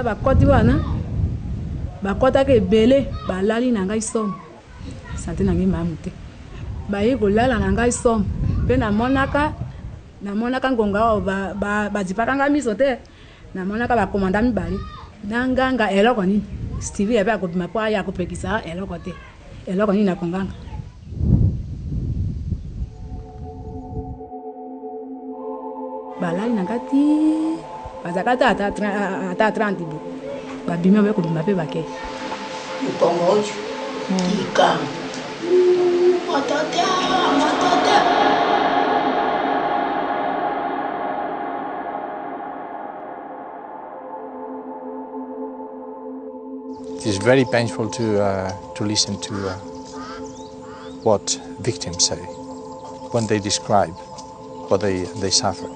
Bakoti wana bakota ke belé balali na ngai som santé na ngai mamute bayi kolala na ngai som pe na monaka ngonga ba dipaka nga miso te na monaka ba komanda mibali nanganga eloko nini Stevie ebe akopima po aya akopekisa eloko te eloko nini na konganga balali na ngati bazakata ata 30 bo babima be ko bima pe bake ukongojo ikam matata It is very painful to listen to what victims say when they describe what they suffered.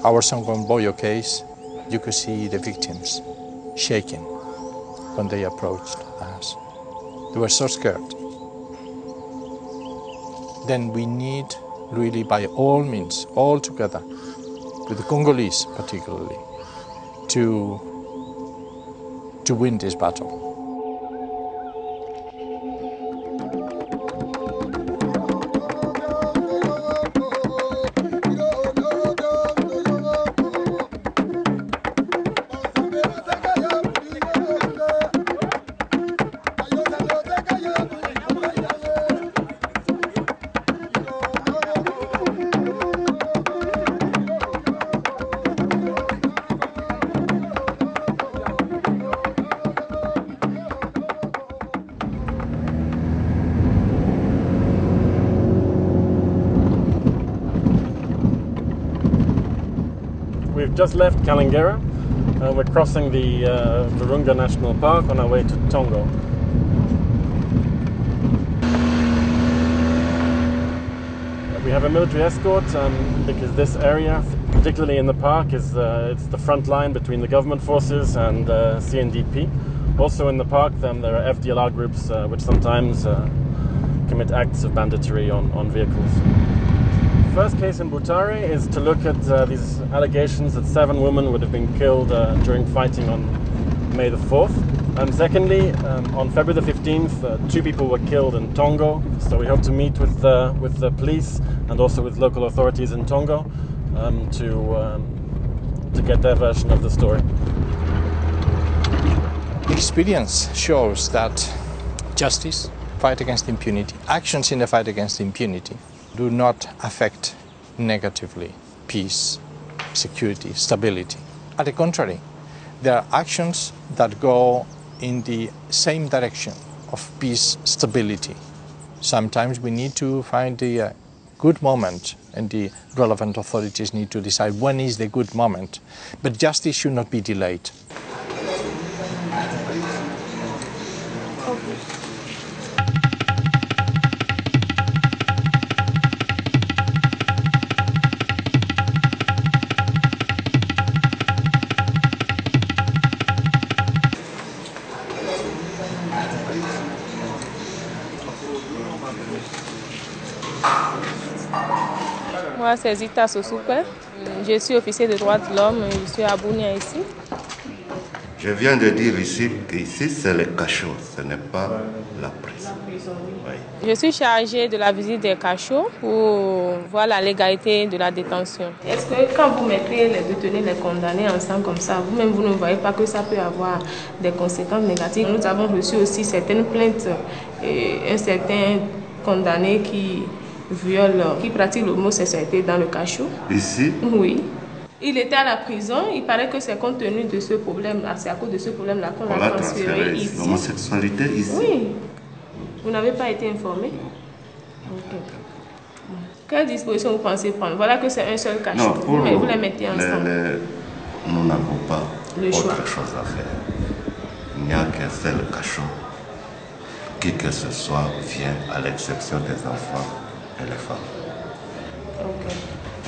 Our Sangomboyo case, you could see the victims shaking when they approached us. They were so scared. Then we need really, by all means, all together, with the Congolese particularly, to win this battle. We've just left Kalingera. We're crossing the Virunga National Park on our way to Tongo. We have a military escort because this area, particularly in the park, is it's the front line between the government forces and CNDP. Also in the park, there are FDLR groups which sometimes commit acts of banditry on vehicles. First case in Butare is to look at these allegations that 7 women would have been killed during fighting on May the 4th. And secondly, on February the 15th, 2 people were killed in Tongo. So we hope to meet with the police and also with local authorities in Tongo to get their version of the story. Experience shows that justice, fight against impunity, actions in the fight against impunity do not affect negatively peace, security, stability. At the contrary, there are actions that go in the same direction of peace, stability. Sometimes we need to find the good moment, and the relevant authorities need to decide when is the good moment. But justice should not be delayed. Moi, c'est Zita Sosoupe. Je suis officier de droits de l'homme et je suis à Bounia ici. Je viens de dire ici qu'ici, c'est le cachot, ce n'est pas la prison. Oui. Je suis chargée de la visite des cachots pour voir la légalité de la détention. Est-ce que quand vous mettez les détenus, les condamnés ensemble comme ça, vous-même, vous ne voyez pas que ça peut avoir des conséquences négatives? Nous avons reçu aussi certaines plaintes et un certain condamné qui viole, qui pratique l'homosexualité dans le cachot. Ici? Oui. Il était à la prison. Il paraît que c'est compte tenu de ce problème, c'est à cause de ce problème-là qu'on l'a transféré ici. L'homosexualité ici. Oui. Vous n'avez pas été informé? Ok. Quelle disposition vous pensez prendre? Voilà que c'est un seul cachot. Mais vous les mettez ensemble. Nous n'avons pas choix. autre chose à faire. Il n'y a qu'un seul cachot. Qui que ce soit vient, à l'exception des enfants et les femmes. Ok.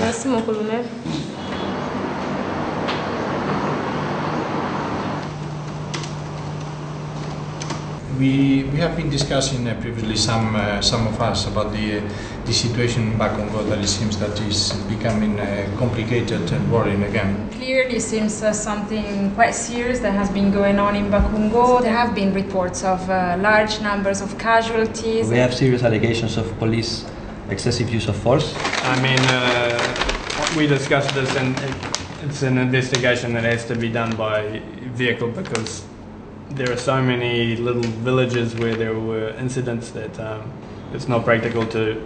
Merci, mon colonel. We have been discussing previously, some of us, about the situation in Bakongo, that it seems that is becoming complicated and worrying again. Clearly seems something quite serious that has been going on in Bakongo. There have been reports of large numbers of casualties. We have serious allegations of police excessive use of force. I mean, we discussed this, and it's an investigation that has to be done by vehicle, because there are so many little villages where there were incidents that it's not practical to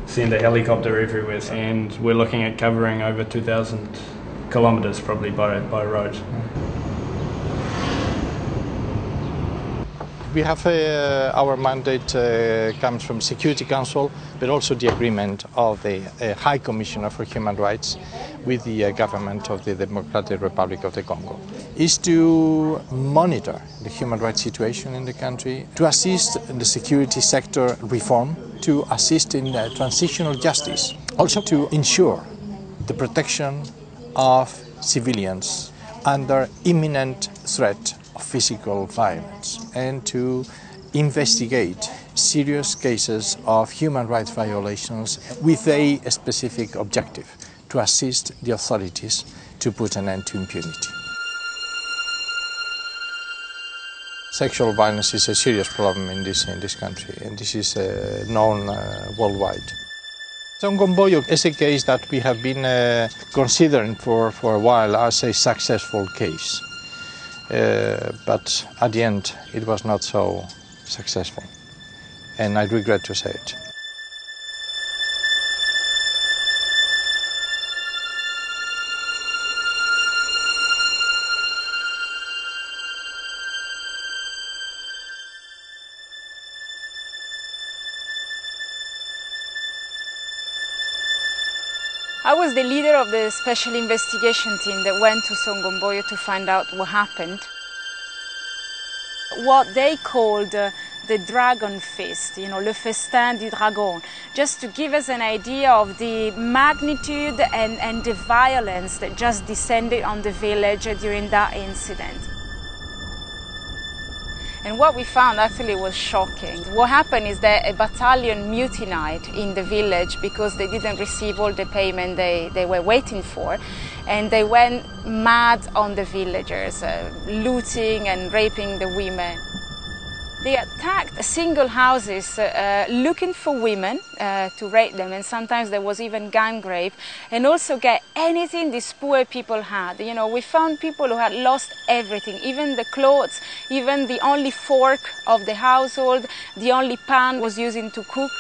send a helicopter everywhere, and we're looking at covering over 2,000 kilometers probably by road. We have our mandate comes from Security Council, but also the agreement of the High Commissioner for Human Rights with the government of the Democratic Republic of the Congo, is to monitor the human rights situation in the country, to assist in the security sector reform, to assist in transitional justice, also to ensure the protection of civilians under imminent threat of physical violence, and to investigate serious cases of human rights violations with a specific objective: to assist the authorities to put an end to impunity. Sexual violence is a serious problem in this country, and this is known worldwide. Songomboyo is a case that we have been considering for a while as a successful case. But at the end it was not so successful, and I regret to say it. I was the leader of the special investigation team that went to Songomboyo to find out what happened. What they called the dragon feast, le festin du dragon, just to give us an idea of the magnitude and the violence that just descended on the village during that incident. And what we found actually was shocking. What happened is that a battalion mutinied in the village because they didn't receive all the payment they were waiting for, and they went mad on the villagers, looting and raping the women. They attacked single houses looking for women to rape them, and sometimes there was even gang rape, and also get anything these poor people had. We found people who had lost everything, even the clothes, even the only fork of the household, the only pan was using to cook.